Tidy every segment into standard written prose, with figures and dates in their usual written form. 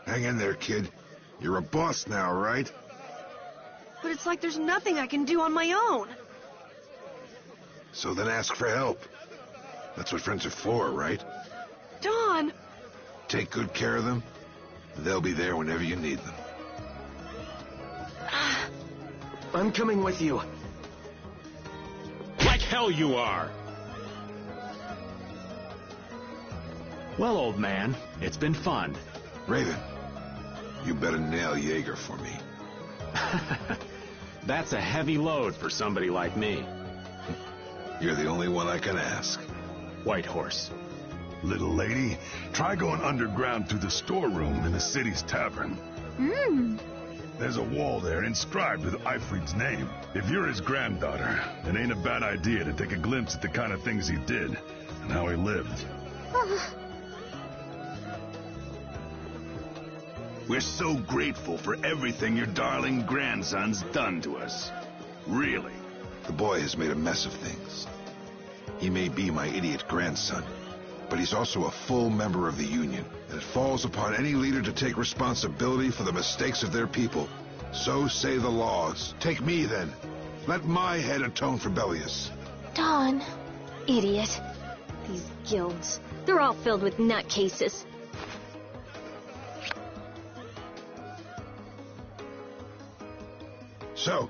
Hang in there, kid. You're a boss now, right? But it's like there's nothing I can do on my own. So then ask for help. That's what friends are for, right? Don! Take good care of them. They'll be there whenever you need them. I'm coming with you. Like hell you are! Well, old man, it's been fun. Raven, you better nail Jaeger for me. That's a heavy load for somebody like me. You're the only one I can ask. Whitehorse. Little lady, try going underground through the storeroom in the city's tavern. There's a wall there inscribed with Ifrit's name. If you're his granddaughter, it ain't a bad idea to take a glimpse at the kind of things he did and how he lived. We're so grateful for everything your darling grandson's done to us. Really. The boy has made a mess of things. He may be my idiot grandson, but he's also a full member of the Union, and it falls upon any leader to take responsibility for the mistakes of their people. So say the laws. Take me, then. Let my head atone for Bellius. Don. Idiot. These guilds, they're all filled with nutcases. So,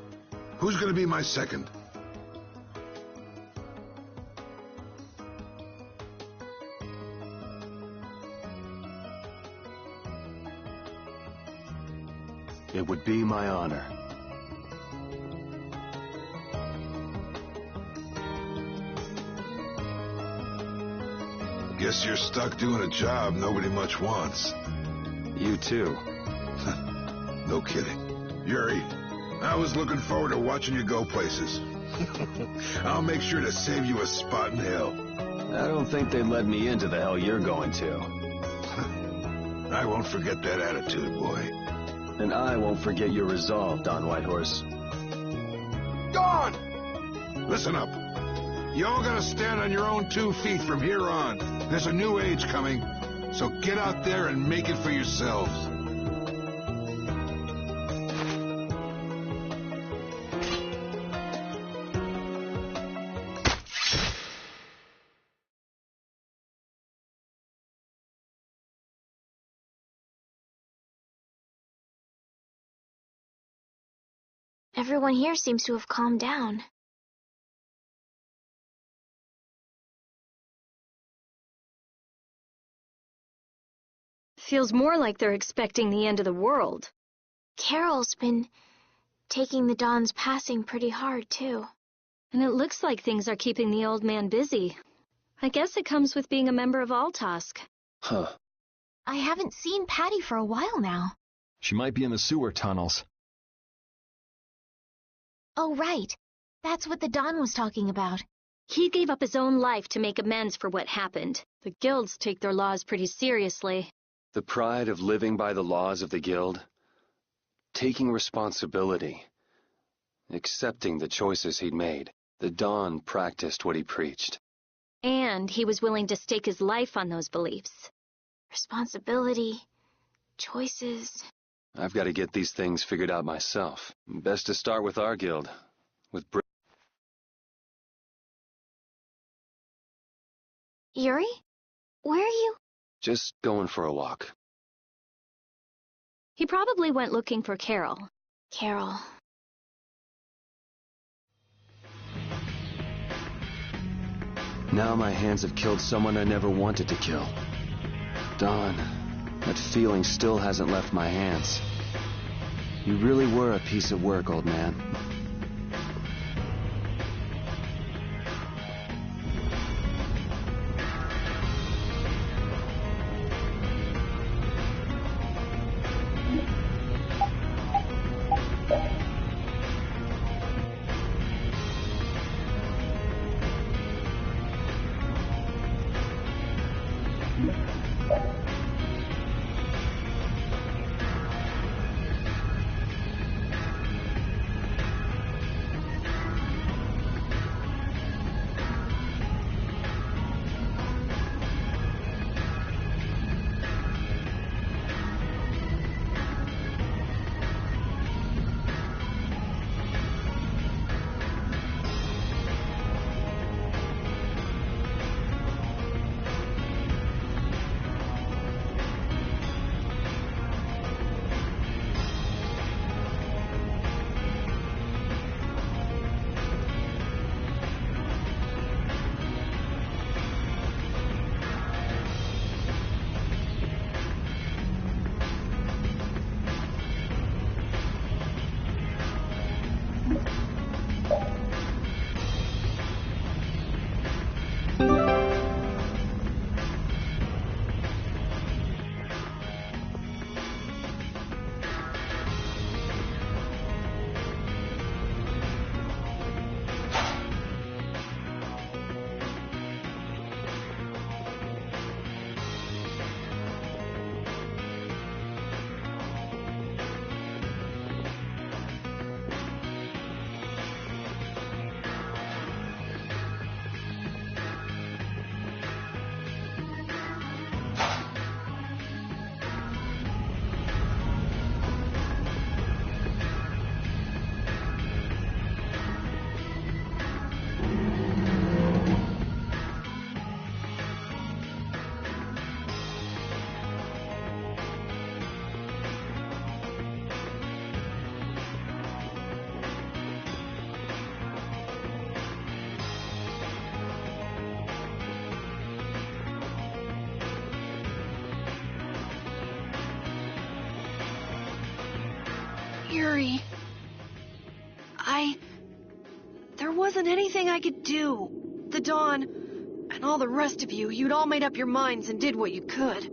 who's gonna be my second? It would be my honor. Guess you're stuck doing a job nobody much wants. You too. No kidding. Yuri, I was looking forward to watching you go places. I'll make sure to save you a spot in hell. I don't think they'd let me into the hell you're going to. I won't forget that attitude, boy. And I won't forget your resolve, Don Whitehorse. Gone! Listen up. You all gotta stand on your own 2 feet from here on. There's a new age coming, so get out there and make it for yourselves. Everyone here seems to have calmed down. Feels more like they're expecting the end of the world. Carol's been taking the Don's passing pretty hard, too. And it looks like things are keeping the old man busy. I guess it comes with being a member of Altosk. Huh. I haven't seen Patty for a while now. She might be in the sewer tunnels. Oh, right. That's what the Don was talking about. He gave up his own life to make amends for what happened. The guilds take their laws pretty seriously. The pride of living by the laws of the guild. Taking responsibility. Accepting the choices he'd made. The Don practiced what he preached. And he was willing to stake his life on those beliefs. Responsibility. Choices. I've got to get these things figured out myself. Best to start with our guild. With Yuri? Where are you? Just going for a walk. He probably went looking for Carol. Carol. Now my hands have killed someone I never wanted to kill. Don, that feeling still hasn't left my hands. You really were a piece of work, old man. Yuri. There wasn't anything I could do. The Dawn, and all the rest of you, you'd all made up your minds and did what you could.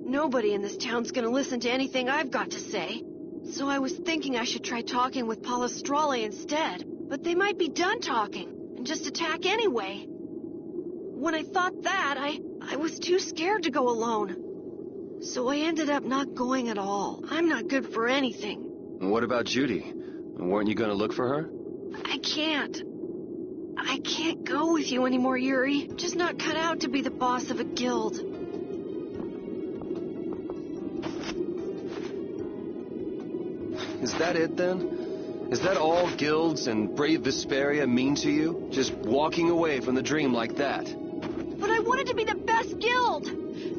Nobody in this town's gonna listen to anything I've got to say. So I was thinking I should try talking with Palestrale instead. But they might be done talking, and just attack anyway. When I thought that, I was too scared to go alone. So I ended up not going at all. I'm not good for anything. What about Judy? Weren't you gonna look for her? I can't go with you anymore, Yuri. I'm just not cut out to be the boss of a guild. Is that it, then? Is that all guilds and brave Vesperia mean to you? Just walking away from the dream like that? But I wanted to be the best guild!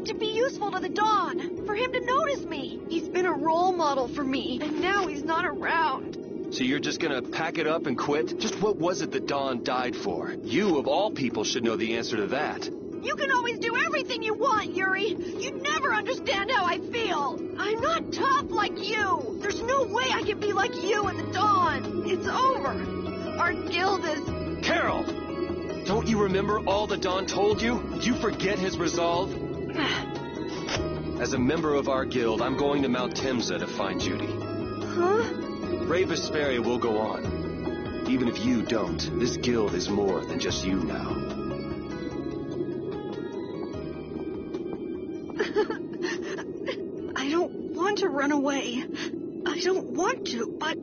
To be useful to the Dawn! For him to notice me! He's been a role model for me, and now he's not around. So you're just gonna pack it up and quit? Just what was it the Dawn died for? You, of all people, should know the answer to that. You can always do everything you want, Yuri! You never understand how I feel! I'm not tough like you! There's no way I can be like you and the Dawn! It's over! Our guild is... Carol! Don't you remember all the Dawn told you? Did you forget his resolve? As a member of our guild, I'm going to Mount Temsa to find Judy. Huh? Brave Vesperia will go on. Even if you don't, this guild is more than just you now. I don't want to run away. I don't want to, but...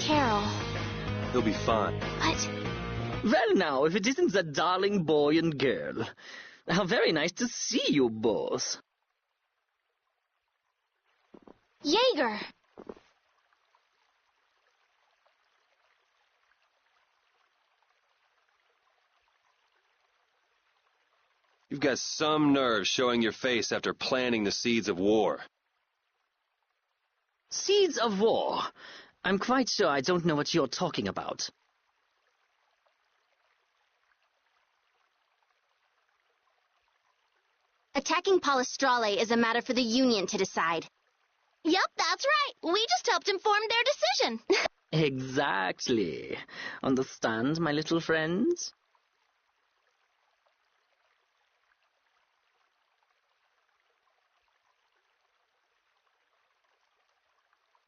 Carol. He'll be fine. What? Well, now, if it isn't that darling boy and girl. How very nice to see you both. Jaeger! You've got some nerve showing your face after planting the seeds of war. Seeds of war? I'm quite sure I don't know what you're talking about. Attacking Palestrale is a matter for the Union to decide. Yep, that's right. We just helped inform their decision. Exactly. Understand, my little friends?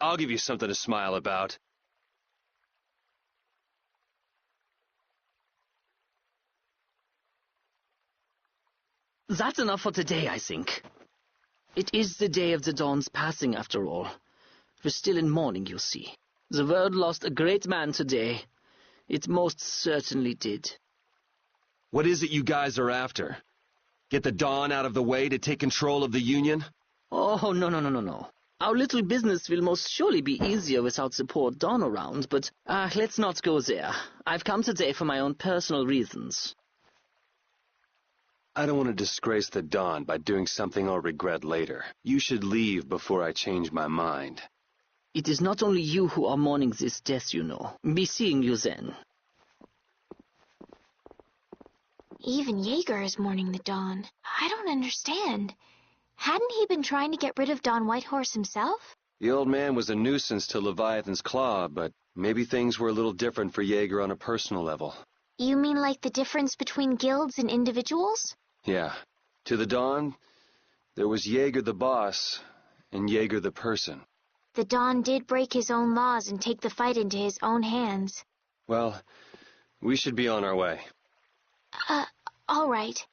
I'll give you something to smile about. That's enough for today, I think. It is the day of the Dawn's passing, after all. We're still in mourning, you see. The world lost a great man today. It most certainly did. What is it you guys are after? Get the Dawn out of the way to take control of the Union? Oh, no. Our little business will most surely be easier without the poor Dawn around, but let's not go there. I've come today for my own personal reasons. I don't want to disgrace the Dawn by doing something I'll regret later. You should leave before I change my mind. It is not only you who are mourning this death, you know. Be seeing you then. Even Jaeger is mourning the Dawn. I don't understand. Hadn't he been trying to get rid of Don Whitehorse himself? The old man was a nuisance to Leviathan's Claw, but maybe things were a little different for Jaeger on a personal level. You mean like the difference between guilds and individuals? Yeah. To the Dawn, there was Jaeger the boss, and Jaeger the person. The Dawn did break his own laws and take the fight into his own hands. Well, we should be on our way. All right.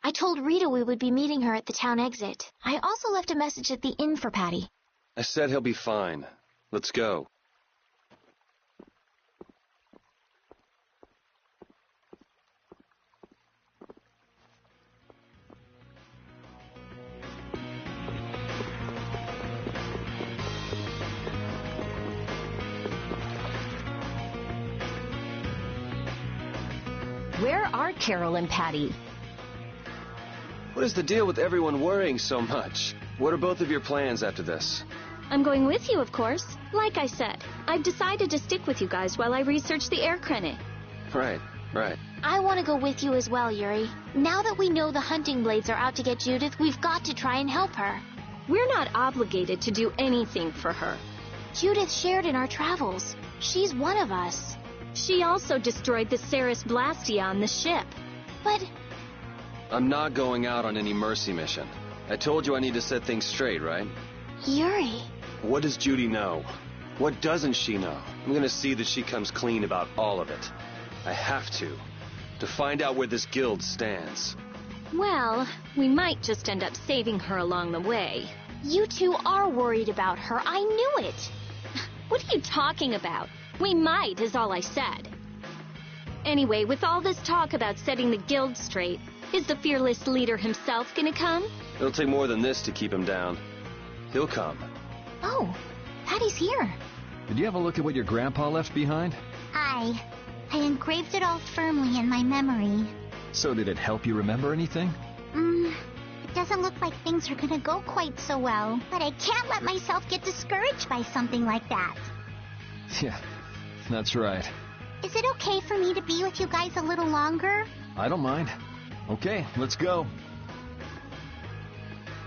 I told Rita we would be meeting her at the town exit. I also left a message at the inn for Patty. I said he'll be fine. Let's go. Where are Carol and Patty? What is the deal with everyone worrying so much? What are both of your plans after this? I'm going with you, of course. Like I said, I've decided to stick with you guys while I research the air credit. Right. I want to go with you as well, Yuri. Now that we know the hunting blades are out to get Judith, we've got to try and help her. We're not obligated to do anything for her. Judith shared in our travels. She's one of us. She also destroyed the Ceres Blastia on the ship. But... I'm not going out on any mercy mission. I told you I need to set things straight, right? Yuri... What does Judy know? What doesn't she know? I'm gonna see that she comes clean about all of it. I have to find out where this guild stands. Well, we might just end up saving her along the way. You two are worried about her. I knew it. What are you talking about? We might, is all I said. Anyway, with all this talk about setting the guild straight, is the fearless leader himself gonna come? It'll take more than this to keep him down. He'll come. Oh, Patty's here. Did you have a look at what your grandpa left behind? I engraved it all firmly in my memory. So did it help you remember anything? It doesn't look like things are gonna go quite so well, but I can't let myself get discouraged by something like that. Yeah, that's right. Is it okay for me to be with you guys a little longer? I don't mind. Okay, let's go.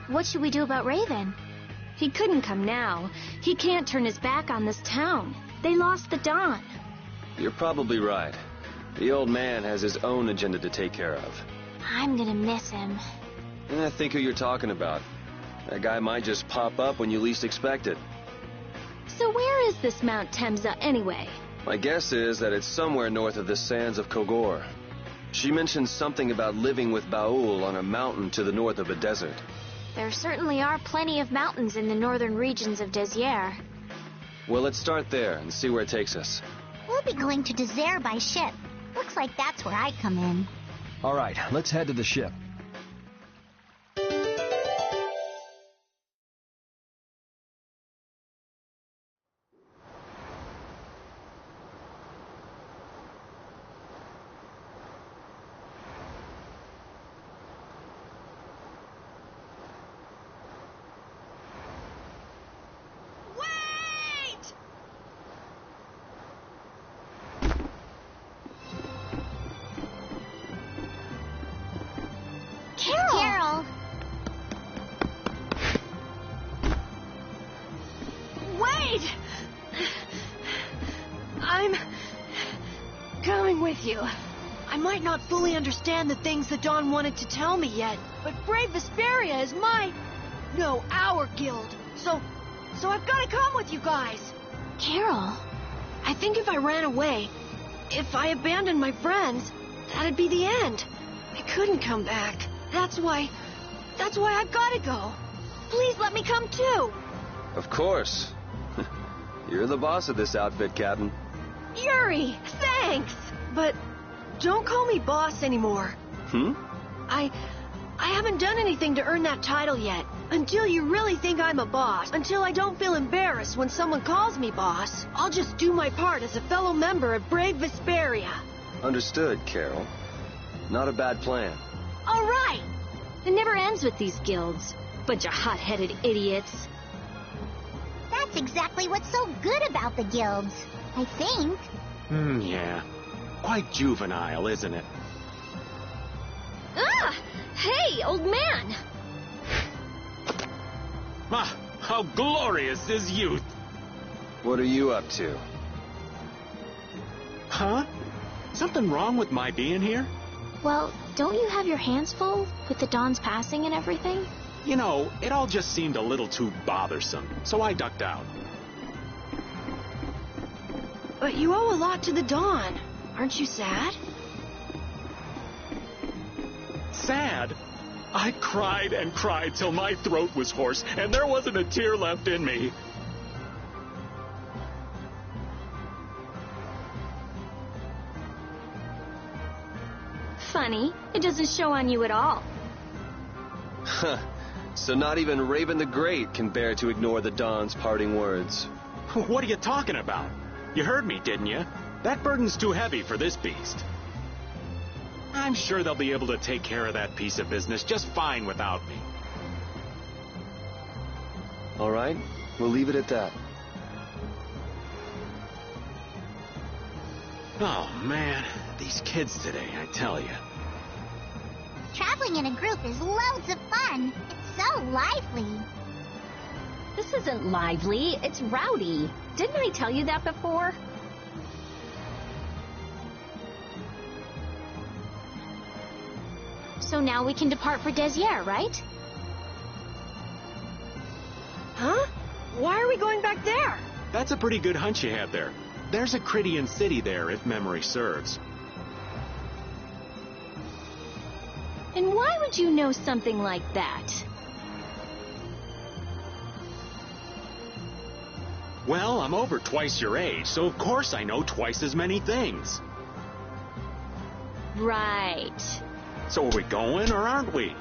What should we do about Raven? He couldn't come now. He can't turn his back on this town. They lost the Dawn. You're probably right. The old man has his own agenda to take care of. I'm gonna miss him. I think who you're talking about. That guy might just pop up when you least expect it. So where is this Mount Temza anyway? My guess is that it's somewhere north of the sands of Kogor. She mentioned something about living with Baul on a mountain to the north of a desert. There certainly are plenty of mountains in the northern regions of Desier. Well, let's start there and see where it takes us. We'll be going to Désert by ship. Looks like that's where I come in. All right, let's head to the ship. I'm coming with you. I might not fully understand the things that Dawn wanted to tell me yet, but Brave Vesperia is our guild. So I've got to come with you guys. Carol. I think if I ran away, if I abandoned my friends, that'd be the end. I couldn't come back. That's why I've got to go. Please let me come too. Of course. You're the boss of this outfit, Captain. Yuri, thanks. But don't call me boss anymore. I haven't done anything to earn that title yet. Until you really think I'm a boss, until I don't feel embarrassed when someone calls me boss, I'll just do my part as a fellow member of Brave Vesperia. Understood, Carol. Not a bad plan. All right. It never ends with these guilds. Bunch of hot-headed idiots. That's exactly what's so good about the guilds, I think. Yeah. Quite juvenile, isn't it? Ah! Hey, old man! Ah, how glorious is youth! What are you up to? Huh? Something wrong with my being here? Well, don't you have your hands full with the Dawn's passing and everything? You know, it all just seemed a little too bothersome, so I ducked out. But you owe a lot to the Dawn. Aren't you sad? Sad? I cried and cried till my throat was hoarse, and there wasn't a tear left in me. Funny, it doesn't show on you at all. Huh. So not even Raven the Great can bear to ignore the Dawn's parting words. What are you talking about? You heard me, didn't you? That burden's too heavy for this beast. I'm sure they'll be able to take care of that piece of business just fine without me. All right, we'll leave it at that. Oh, man. These kids today, I tell you. Traveling in a group is loads of fun. It's so lively. This isn't lively, it's rowdy. Didn't I tell you that before? So now we can depart for Desier, right? Huh? Why are we going back there? That's a pretty good hunch you had there. There's a Crydian city there, if memory serves. And why would you know something like that? Well, I'm over twice your age, so of course I know twice as many things. Right. So are we going, or aren't we?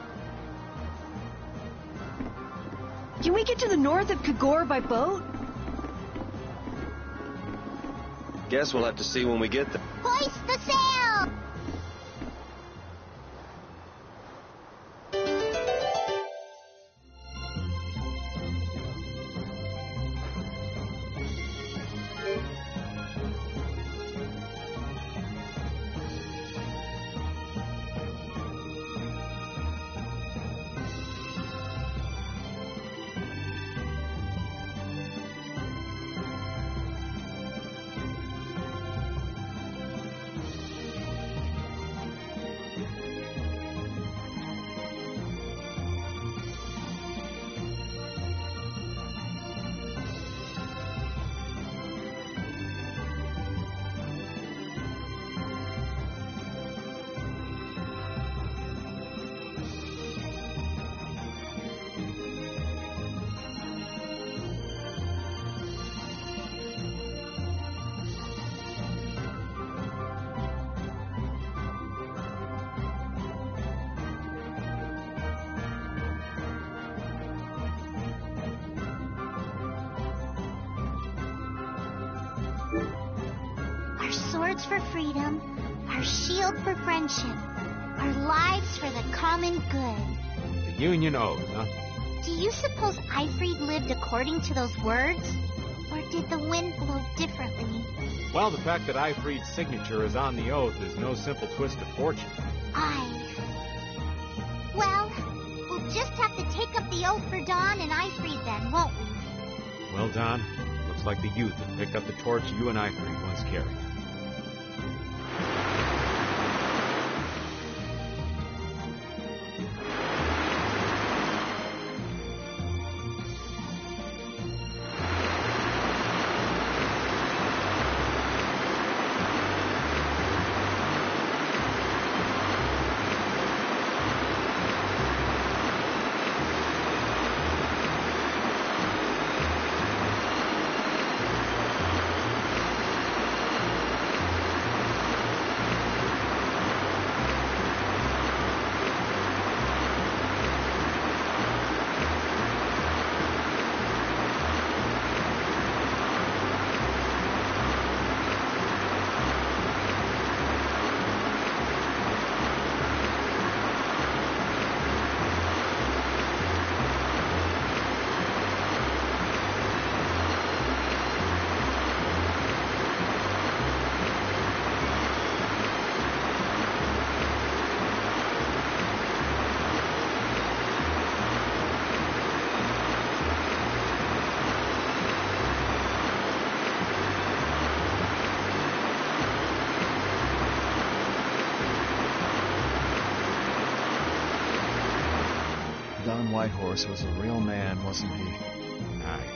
Can we get to the north of Kagor by boat? Guess we'll have to see when we get there. Hoist the sail! Our swords for freedom, our shield for friendship, our lives for the common good. The Union Oath, huh? Do you suppose Aifread lived according to those words? Or did the wind blow differently? Well, the fact that Aifread's signature is on the oath is no simple twist of fortune. Well, we'll just have to take up the oath for Dawn and Aifread then, won't we? Well, Don, looks like the youth that picked up the torch you and Ifrit once carried. Don Whitehorse was a real man, wasn't he? Aye.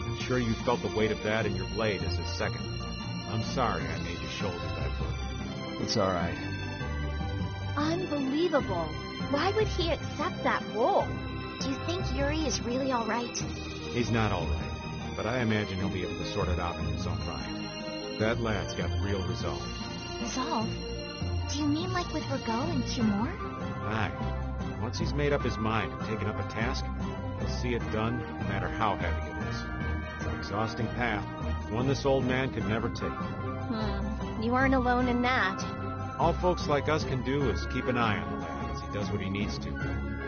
I'm sure you felt the weight of that in your blade as his second. I'm sorry I made you shoulder that burden. It's all right. Unbelievable. Why would he accept that role? Do you think Yuri is really all right? He's not all right, but I imagine he'll be able to sort it out in his own right. That lad's got real resolve. Resolve? Do you mean like with Rago and Cumore? Aye. Once he's made up his mind and taken up a task, he'll see it done no matter how heavy it is. It's an exhausting path, one this old man could never take. You aren't alone in that. All folks like us can do is keep an eye on the lad as he does what he needs to.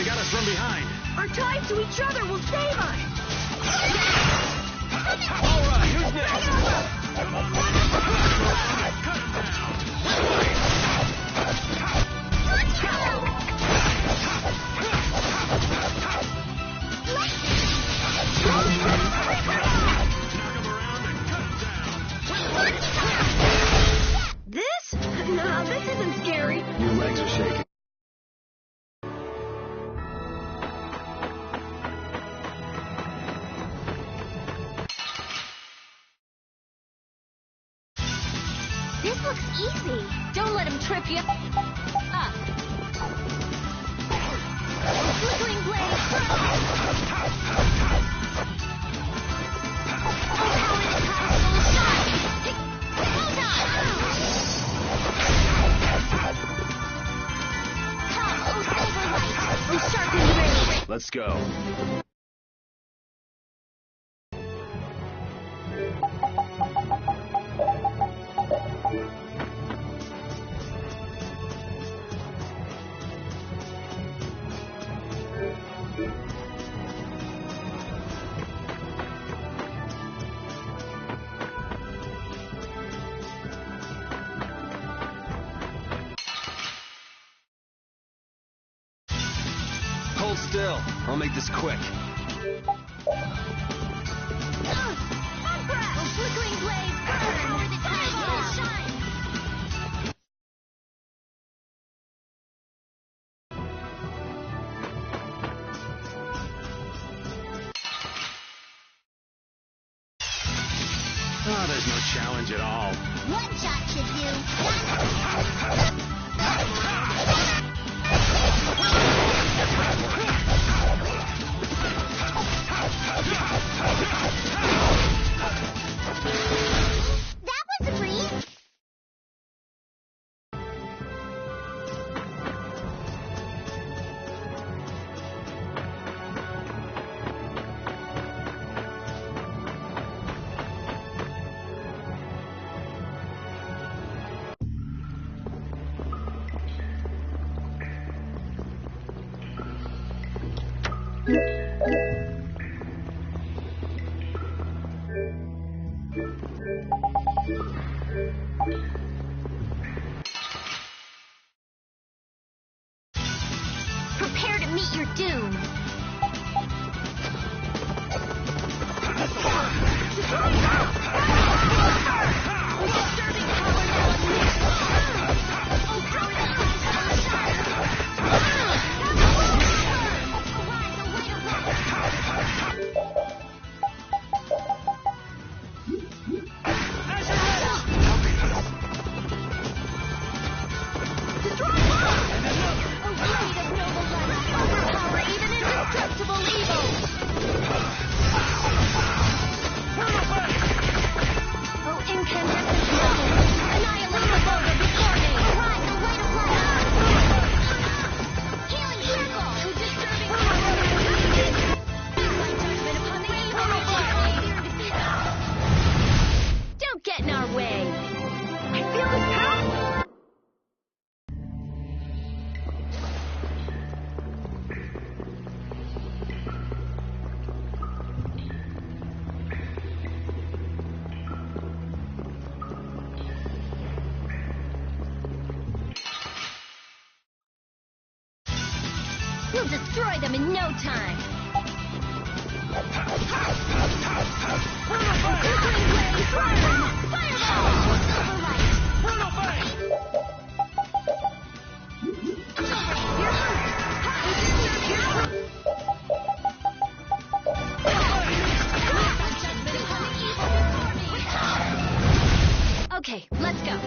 got us from behind. Our ties to each other will save us. All right, who's next? This? No, this isn't scary. Your legs are shaking. This looks easy. Don't let him trip you. Up. Flickering blade. Let's go. Hold still. I'll make this quick. Flickering blade. Power the fireball. Shine. Oh, there's no challenge at all. One shot should do. That was a breeze. Prepare to meet your doom. Don't get in our way. I feel this power. We'll destroy them in no time. Okay, let's go.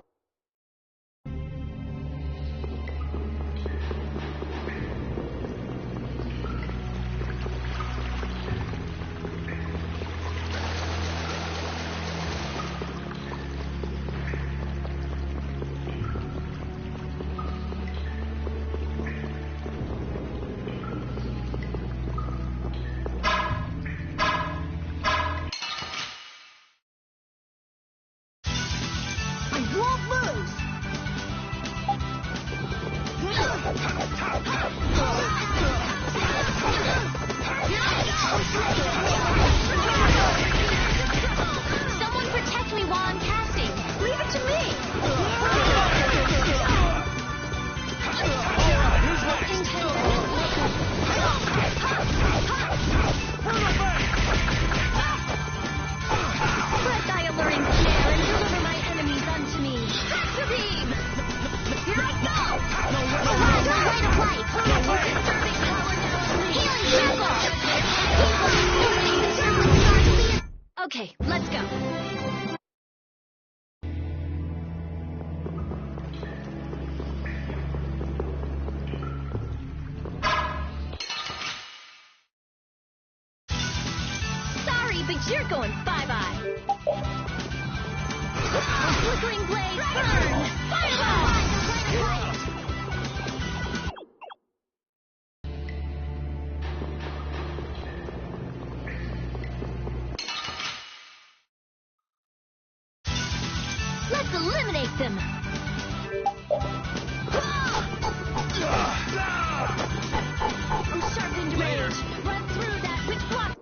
Someone protect me while I'm casting. Leave it to me. Let thy alluring snare and deliver my enemies unto me. Master beam! Here I go! Right of light! Disturbing power now! Healing circle! Okay, let's go. Sorry, but you're going bye-bye. Flickering blades, burn! Fireball! Let's eliminate them! Oh, sharpened rage! Run through that which blocks...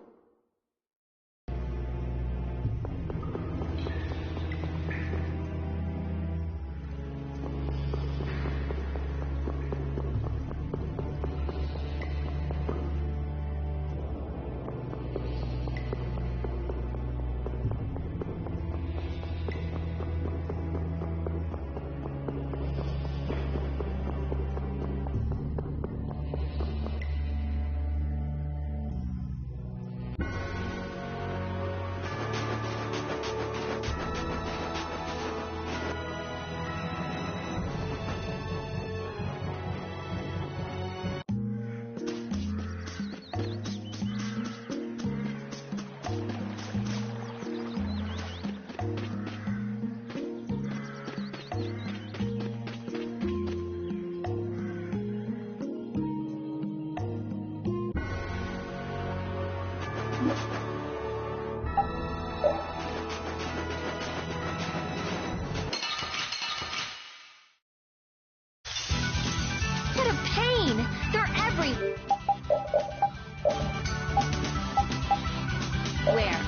What a pain! They're everywhere. Where?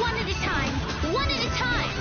One at a time! One at a time!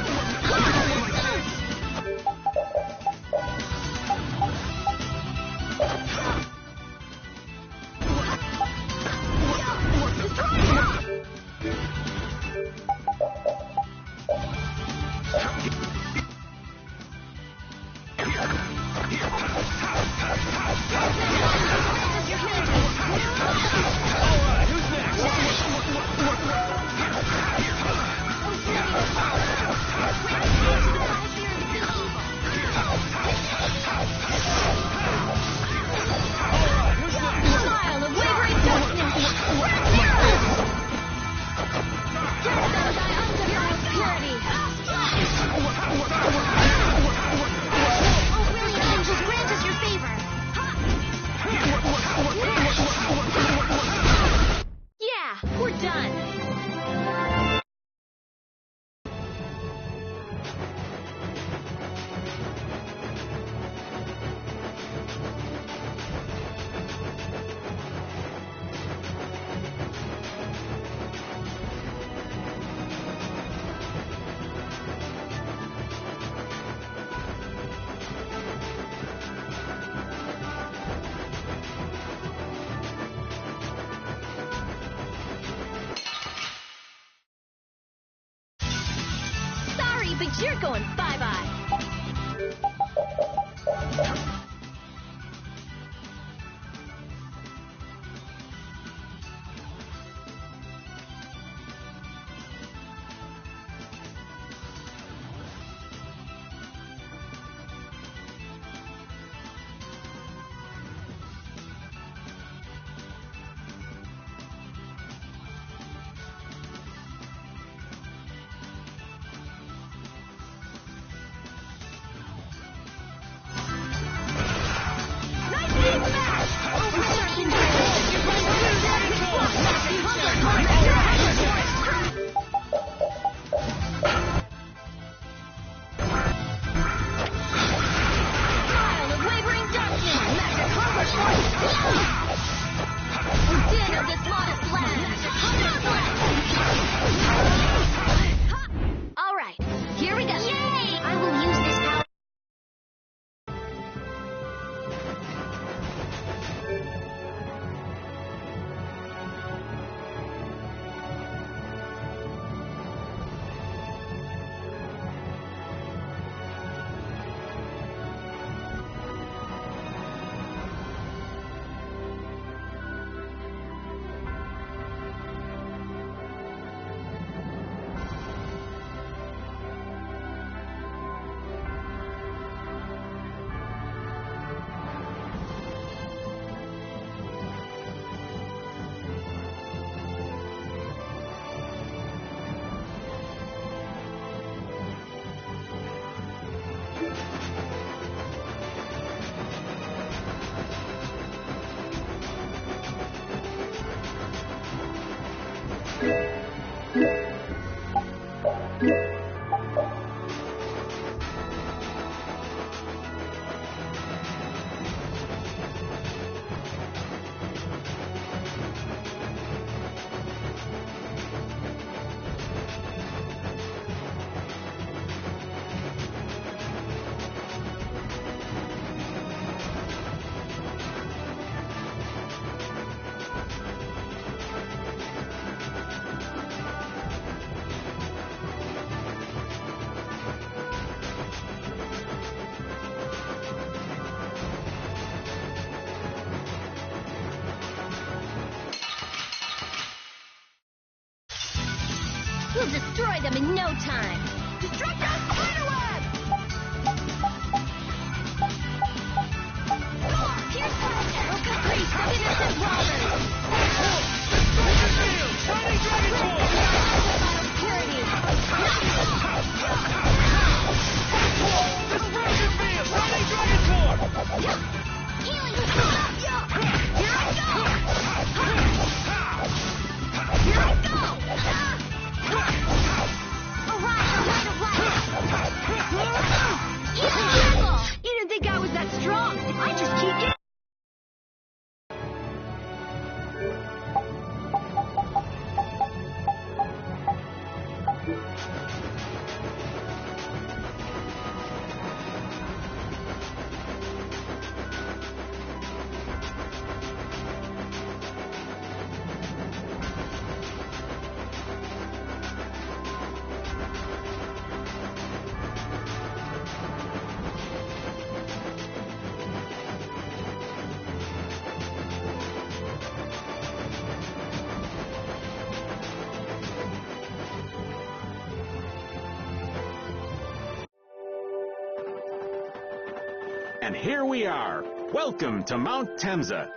But you're going bye-bye. destroy them in no time. Destructo Spiderweb! Pierce Blaster! Caprice of innocent robbers! Destruction Field! Shining Dragon Force! Purity! Destruction Field! Shining Dragon Force! Healing! Here I go! Here I go! You didn't think I was that strong. I just keep getting... And here we are. Welcome to Mount Temza.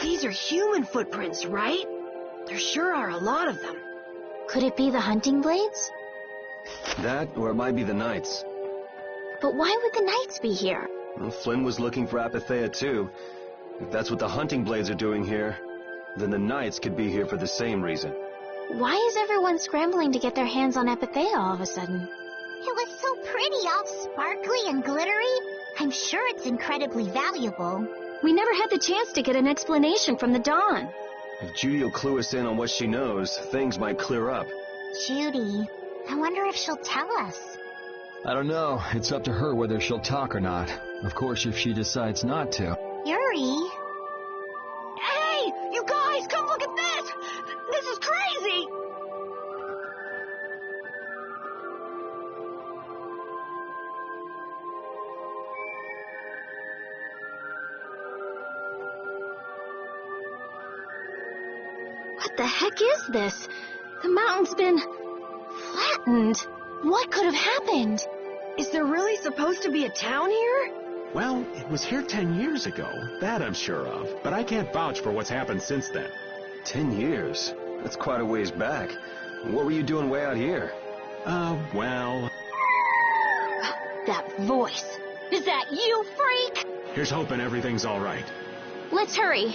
These are human footprints, right? There sure are a lot of them. Could it be the hunting blades? That, or it might be the Knights. But why would the Knights be here? Well, Flynn was looking for Apathea too. If that's what the hunting blades are doing here, then the Knights could be here for the same reason. Why is everyone scrambling to get their hands on Apathea all of a sudden? It was so pretty, all sparkly and glittery. I'm sure it's incredibly valuable. We never had the chance to get an explanation from the Dawn. If Judy will clue us in on what she knows, things might clear up. Judy. I wonder if she'll tell us. I don't know. It's up to her whether she'll talk or not. Of course, if she decides not to. Yuri. Hey, you guys, come look at this! This is crazy! What the heck is this? The mountain's been flattened. What could have happened? Is there really supposed to be a town here? Well, it was here 10 years ago. That I'm sure of. But I can't vouch for what's happened since then. 10 years? That's quite a ways back. What were you doing way out here? Well... That voice. Is that you, freak? Here's hoping everything's all right. Let's hurry.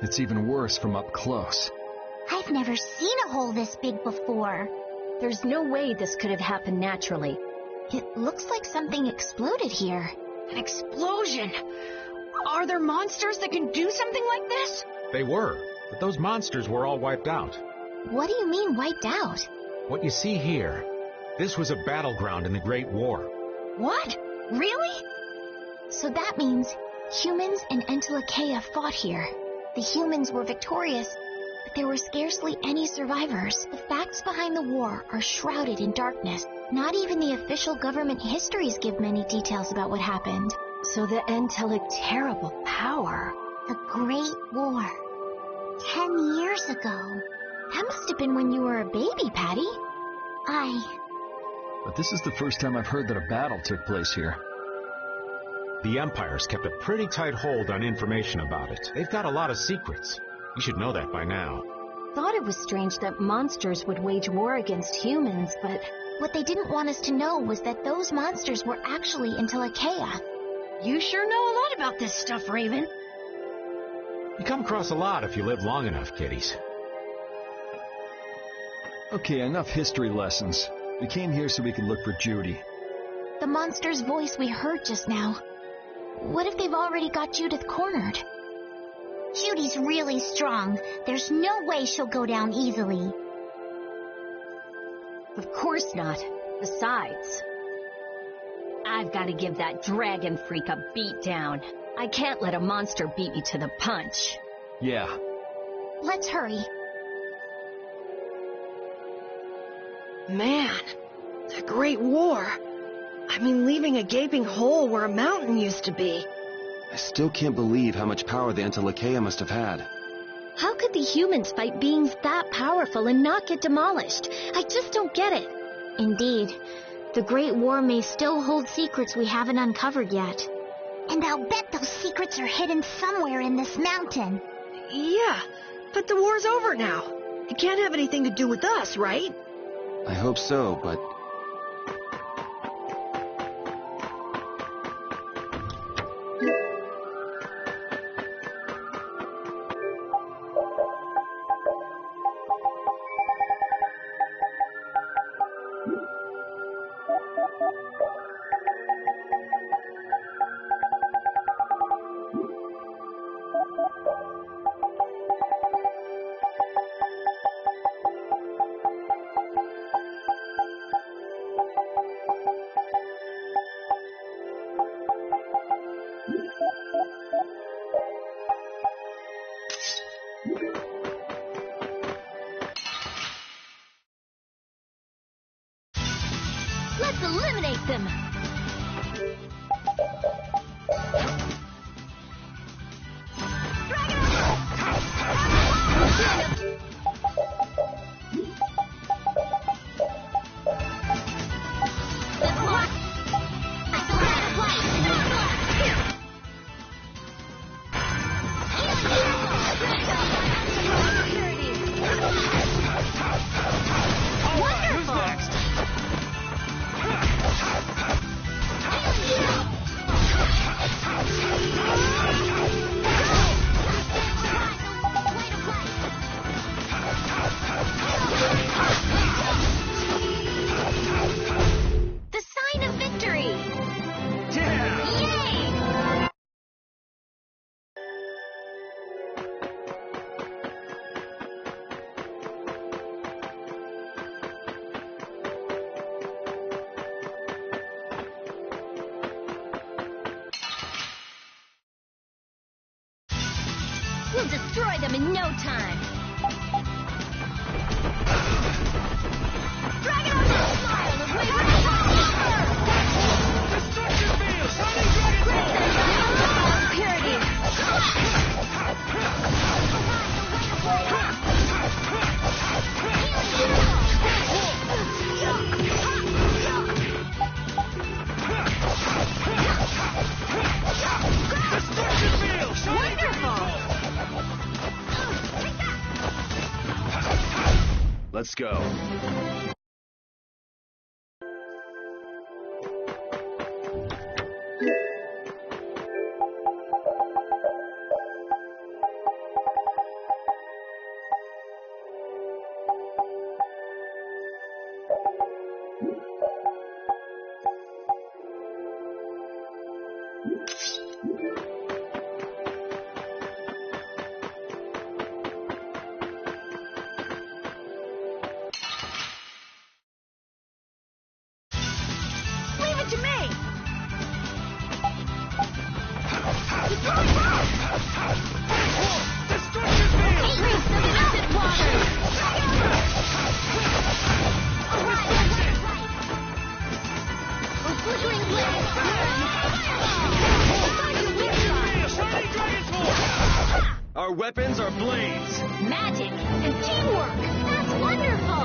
It's even worse from up close. I've never seen a hole this big before. There's no way this could have happened naturally. It looks like something exploded here. An explosion! Are there monsters that can do something like this? They were, but those monsters were all wiped out. What do you mean, wiped out? What you see here, this was a battleground in the Great War. What? Really? So that means humans and Entelekea fought here. The humans were victorious, but there were scarcely any survivors. The facts behind the war are shrouded in darkness. Not even the official government histories give many details about what happened. So the Entelek terrible power. The Great War. 10 years ago. That must have been when you were a baby, Patty. But this is the first time I've heard that a battle took place here. The Empire's kept a pretty tight hold on information about it. They've got a lot of secrets. You should know that by now. Thought it was strange that monsters would wage war against humans, but... What they didn't want us to know was that those monsters were actually Entelekea. You sure know a lot about this stuff, Raven. You come across a lot if you live long enough, kiddies. Okay, enough history lessons. We came here so we could look for Judy. The monster's voice we heard just now. What if they've already got Judith cornered? Judy's really strong. There's no way she'll go down easily. Of course not. Besides, I've got to give that dragon freak a beat down. I can't let a monster beat me to the punch. Yeah. Let's hurry. Man, the Great War. I mean, leaving a gaping hole where a mountain used to be. I still can't believe how much power the Entelekea must have had. How could the humans fight beings that powerful and not get demolished? I just don't get it. Indeed. The Great War may still hold secrets we haven't uncovered yet. And I'll bet those secrets are hidden somewhere in this mountain. Yeah, but the war's over now. It can't have anything to do with us, right? I hope so, but... Let's eliminate them! We'll destroy them in no time. Dragon Armor Smile and wait for Destruction field! Shining Dragon Purity! Destruction field! Shining Let's go. To me! Destruction field! Increase the acid water! Flickering blade! Shining Dragon Force! Our weapons are blades. Magic and teamwork! That's wonderful!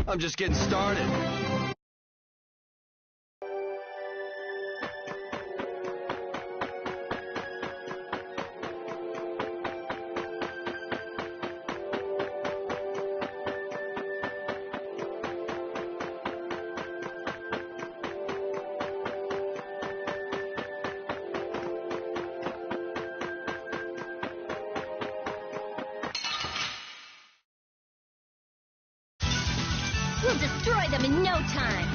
I'm just getting started. We'll destroy them in no time.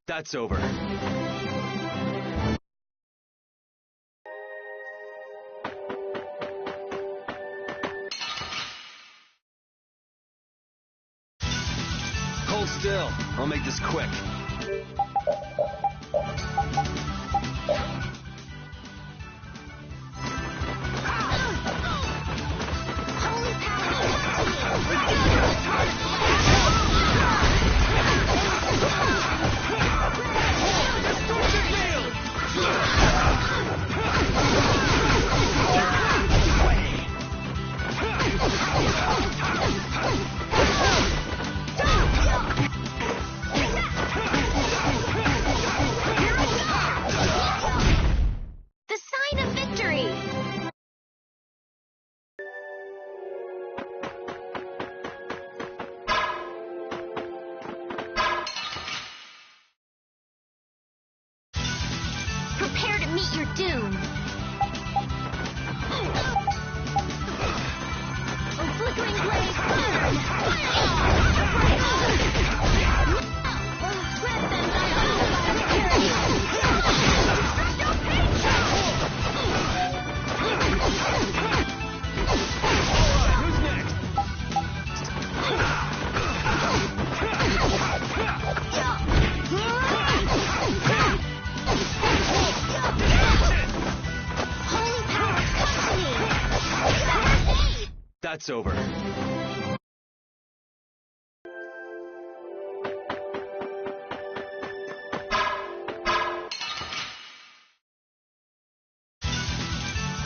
That's over. Hold still. I'll make this quick. Prepare to meet your doom. Oh, flickering blaze, burn! Grab them by Who's next? That's over.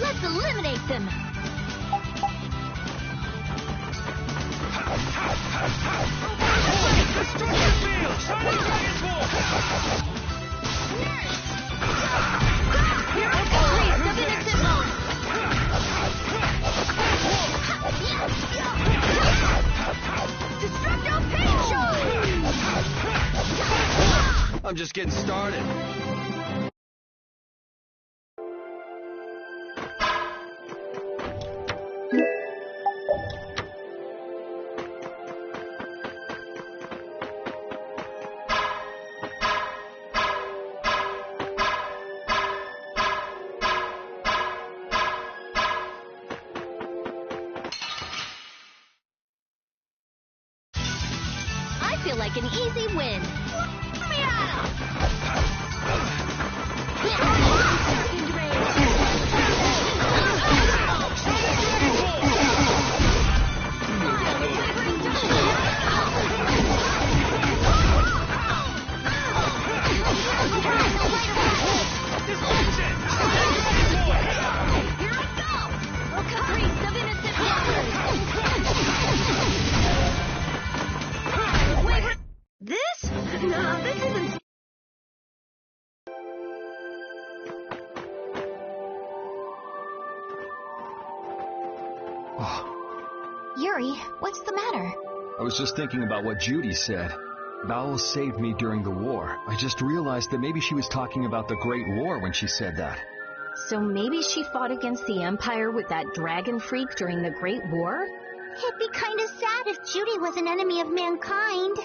Let's eliminate them. Destruction field! Shining Dragon's Wolf! Here I go! Race of innocent blood! Destructo Pincho! I'm just getting started. I feel like an easy win. This? No, this isn't... Yuri, what's the matter? I was just thinking about what Judy said. Bowel saved me during the war. I just realized that maybe she was talking about the Great War when she said that. So maybe she fought against the Empire with that dragon freak during the Great War? It'd be kind of sad if Judy was an enemy of mankind.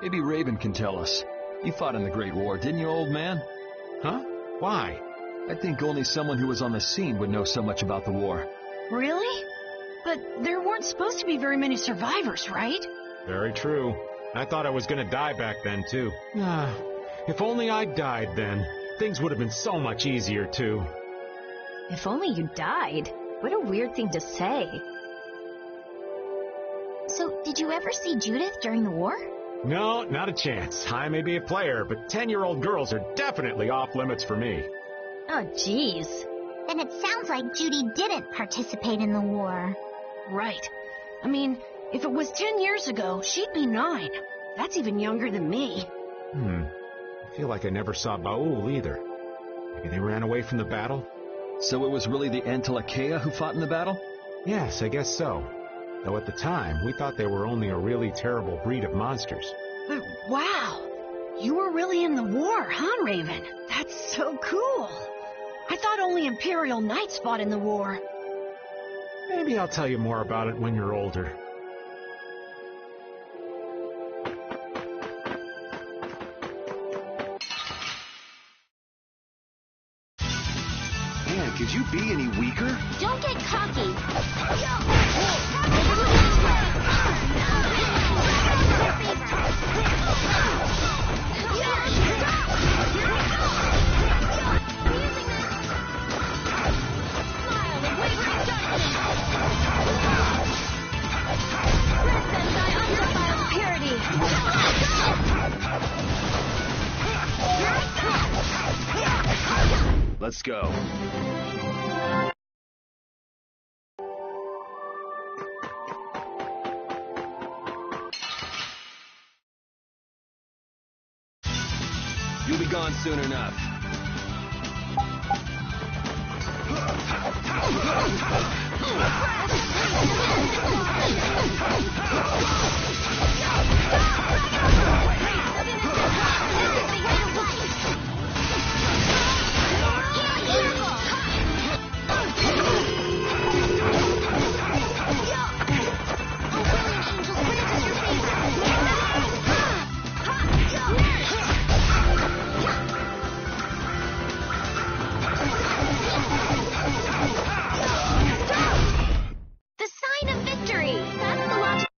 Maybe Raven can tell us. You fought in the Great War, didn't you, old man? Huh? Why? I think only someone who was on the scene would know so much about the war. Really? But there weren't supposed to be very many survivors, right? Very true. I thought I was gonna die back then, too. If only I'd died then. Things would have been so much easier, too. If only you died. What a weird thing to say. So, did you ever see Judith during the war? No, not a chance. I may be a player, but 10-year-old girls are definitely off limits for me. Oh, jeez. Then it sounds like Judy didn't participate in the war. Right. I mean, if it was 10 years ago, she'd be 9. That's even younger than me. I feel like I never saw Baul either. Maybe they ran away from the battle? So it was really the Antilochea who fought in the battle? Yes, I guess so. Though at the time, we thought they were only a really terrible breed of monsters. But wow! You were really in the war, huh, Raven? That's so cool! I thought only Imperial Knights fought in the war. Maybe I'll tell you more about it when you're older. Man, could you be any weaker? Don't get cocky. Let's go. You'll be gone soon enough. The sign of victory! That's the logic.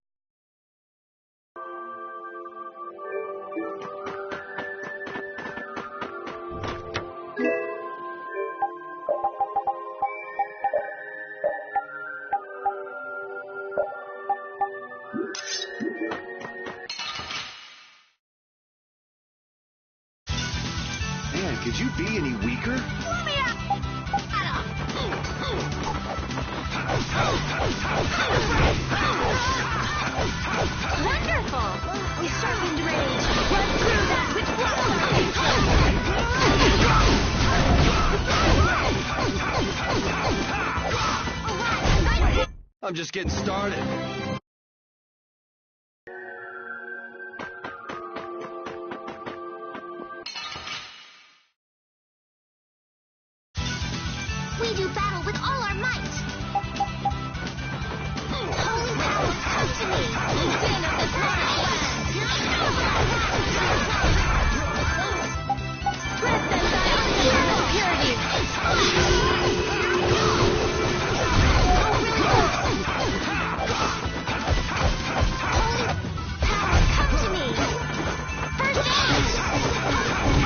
Man, could you be any weaker? Wonderful! We sharpened rage. Run through that which I'm just getting started. we do battle with all our might. Holy powers, come to me! Sin of this mortal land! Spread them thy unlimited purity! Holy powers, come to me! First aid!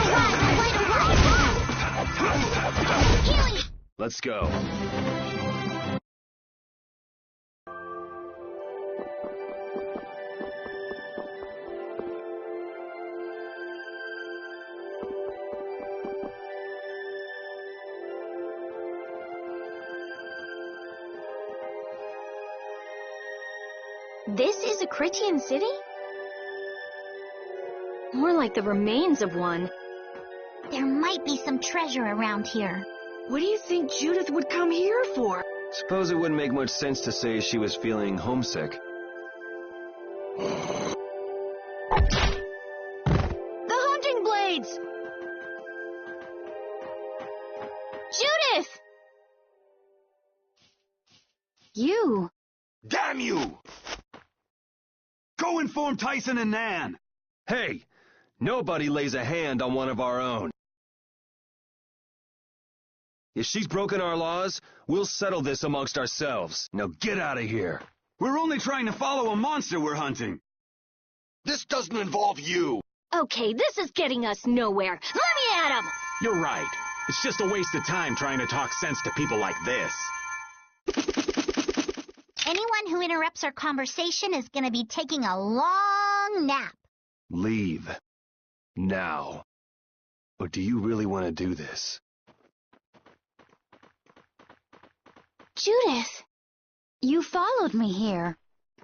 Arise, white arise! Healing! Let's go. This is a Critian city? More like the remains of one. There might be some treasure around here. What do you think Judith would come here for? Suppose it wouldn't make much sense to say she was feeling homesick. The hunting blades! Judith! You! Damn you! Go inform Tyson and Nan. Hey, nobody lays a hand on one of our own. If she's broken our laws, we'll settle this amongst ourselves. Now get out of here. We're only trying to follow a monster we're hunting. This doesn't involve you. Okay, this is getting us nowhere. Let me at him! You're right. It's just a waste of time trying to talk sense to people like this. Anyone who interrupts our conversation is going to be taking a long nap. Leave. Now. Or do you really want to do this? Judith, you followed me here.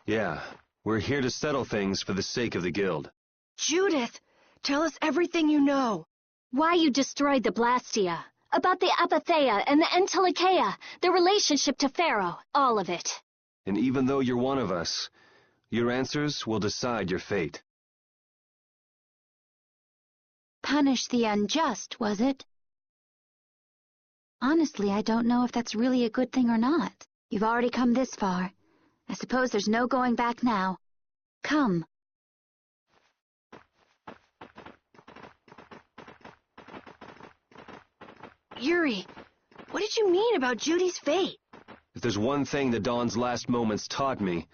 Yeah, we're here to settle things for the sake of the guild. Judith, tell us everything you know. Why you destroyed the Blastia, about the Apatheia and the Entelikeia, the relationship to Pharaoh, all of it. And even though you're one of us, your answers will decide your fate. Punish the unjust, was it? Honestly, I don't know if that's really a good thing or not. You've already come this far. I suppose there's no going back now. Come. Yuri, what did you mean about Judy's fate? If there's one thing the Dawn's last moments taught me,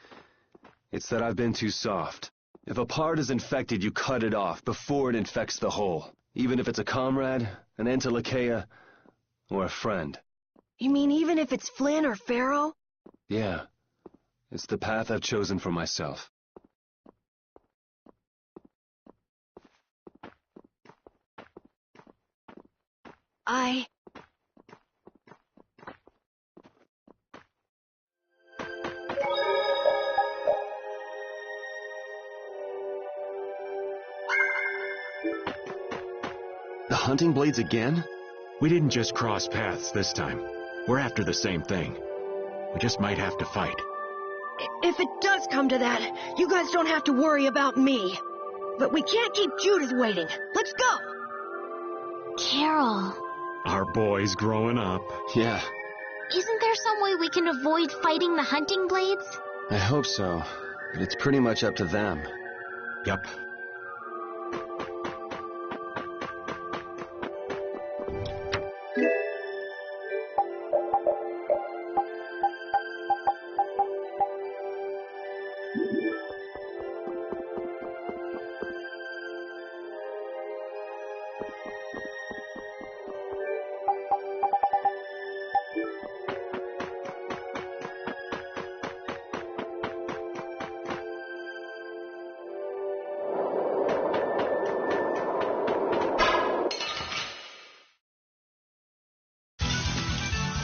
it's that I've been too soft. If a part is infected, you cut it off before it infects the whole. Even if it's a comrade, an Entelikeia, or a friend. You mean even if it's Flynn or Pharaoh? Yeah. It's the path I've chosen for myself. The hunting blades again? We didn't just cross paths this time. We're after the same thing. We just might have to fight. If it does come to that, you guys don't have to worry about me. But we can't keep Judith waiting. Let's go! Carol. Our boy's growing up. Yeah. Isn't there some way we can avoid fighting the hunting blades? I hope so, but it's pretty much up to them. Yep.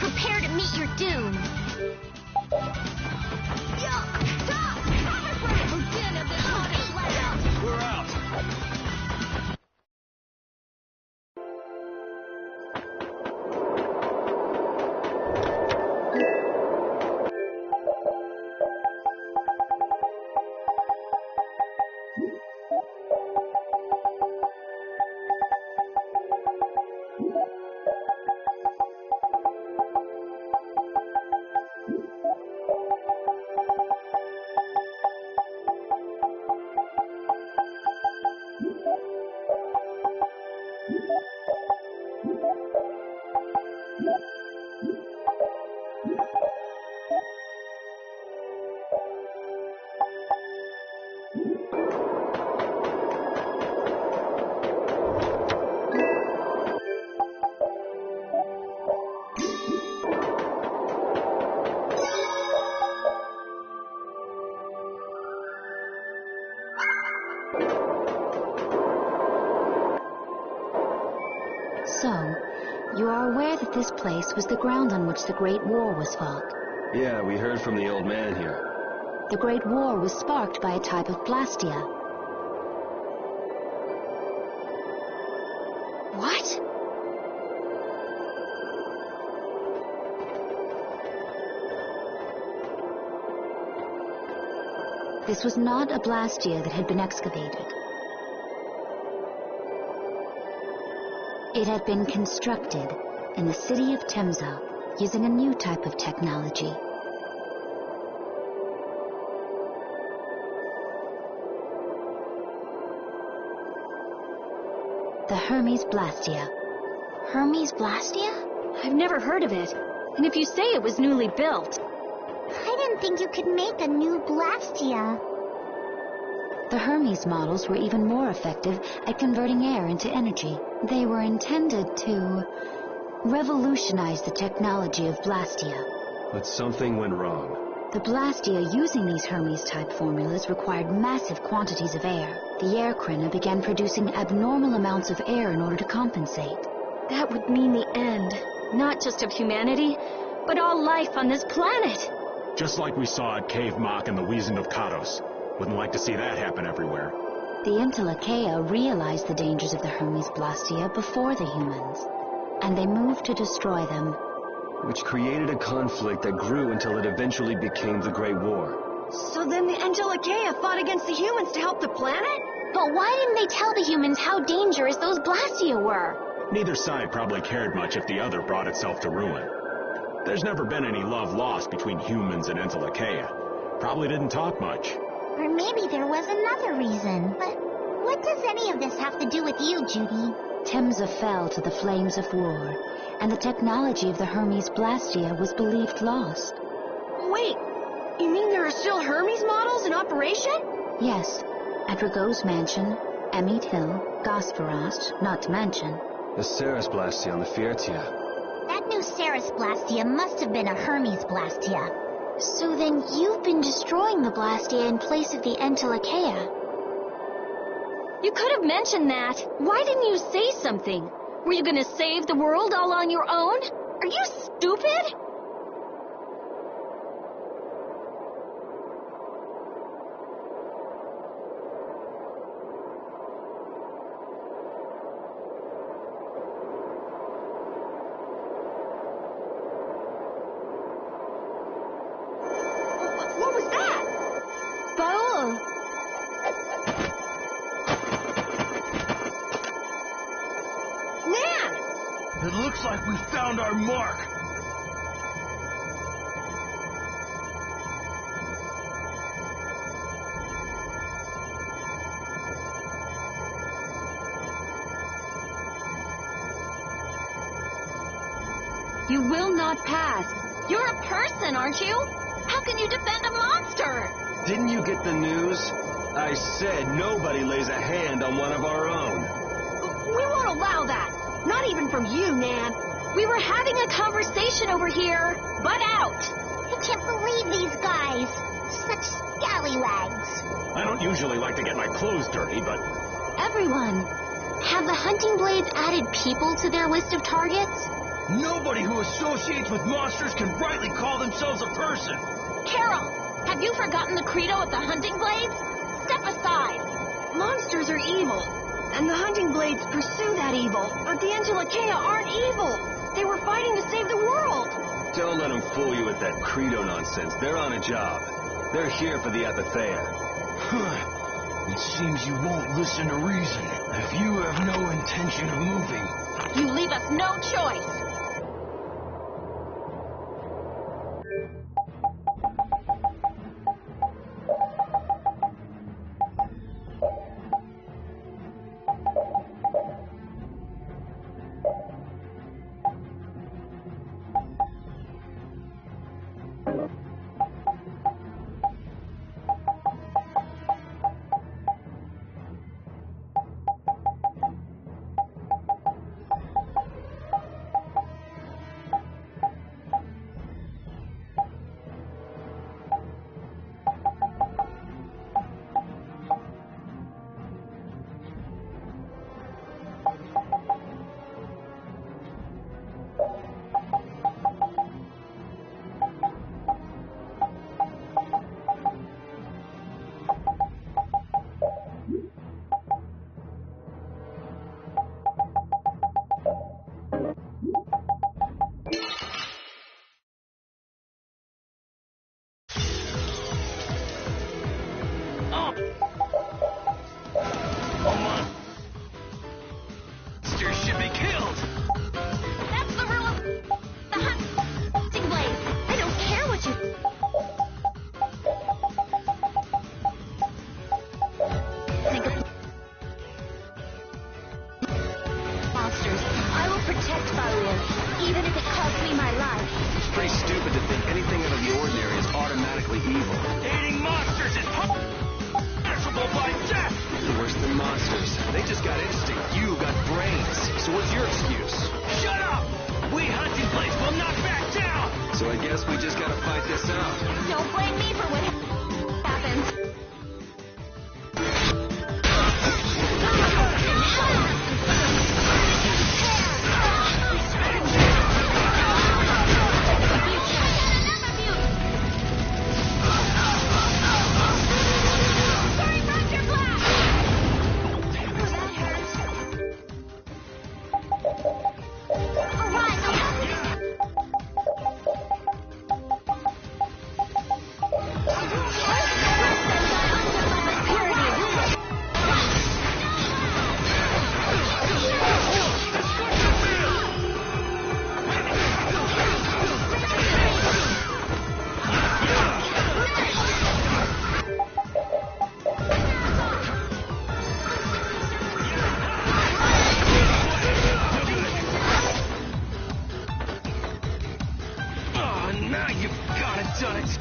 Prepare to meet your doom. We're out. So, you are aware that this place was the ground on which the Great War was fought. Yeah, we heard from the old man here. The Great War was sparked by a type of Blastia. What? This was not a Blastia that had been excavated. It had been constructed in the city of Temza using a new type of technology. The Hermes Blastia. Hermes Blastia? I've never heard of it. And if you say it was newly built... I didn't think you could make a new Blastia. The Hermes models were even more effective at converting air into energy. They were intended to revolutionize the technology of Blastia. But something went wrong. The Blastia using these Hermes-type formulas required massive quantities of air. The Air Krina began producing abnormal amounts of air in order to compensate. That would mean the end, not just of humanity, but all life on this planet. Just like we saw at Cave Mach and the Wiesen of Kados. Wouldn't like to see that happen everywhere. The Entelekea realized the dangers of the Hermes Blastia before the humans, and they moved to destroy them. Which created a conflict that grew until it eventually became the Great War. So then the Entelekea fought against the humans to help the planet? But why didn't they tell the humans how dangerous those Blastia were? Neither side probably cared much if the other brought itself to ruin. There's never been any love lost between humans and Entelekea. Probably didn't talk much. Or maybe there was another reason. But what does any of this have to do with you, Judy? Temsa fell to the flames of war, and the technology of the Hermes Blastia was believed lost. Wait, you mean there are still Hermes models in operation? Yes, at Rago's mansion, Emmett Hill, Gosparast, not to mention. The Ceres Blastia on the Fiertia. That new Ceres Blastia must have been a Hermes Blastia. So then you've been destroying the Blastia in place of the Entelekea. You could have mentioned that. Why didn't you say something? Were you gonna save the world all on your own? Are you stupid? What was that? Baul! Nan! It looks like we found our mark. You will not pass. You're a person, aren't you? How can you defend a monster? Didn't you get the news? I said nobody lays a hand on one of our own. We won't allow that. Not even from you, Nan. We were having a conversation over here. Butt out. I can't believe these guys. Such scallywags. I don't usually like to get my clothes dirty, but... Everyone, have the Hunting Blades added people to their list of targets? Nobody who associates with monsters can rightly call themselves a person. Carol, have you forgotten the credo of the Hunting Blades? Step aside. Monsters are evil, and the Hunting Blades pursue that evil. But the Entelekea aren't evil. They were fighting to save the world. Don't let them fool you with that credo nonsense. They're on a job. They're here for the Epithea. It seems you won't listen to reason. If you have no intention of moving... You leave us no choice. this out. Don't blame me for what happens. Now you've got it, done it!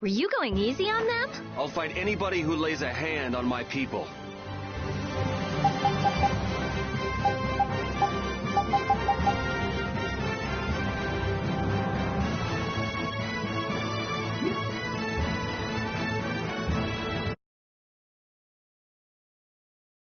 Were you going easy on them? I'll fight anybody who lays a hand on my people.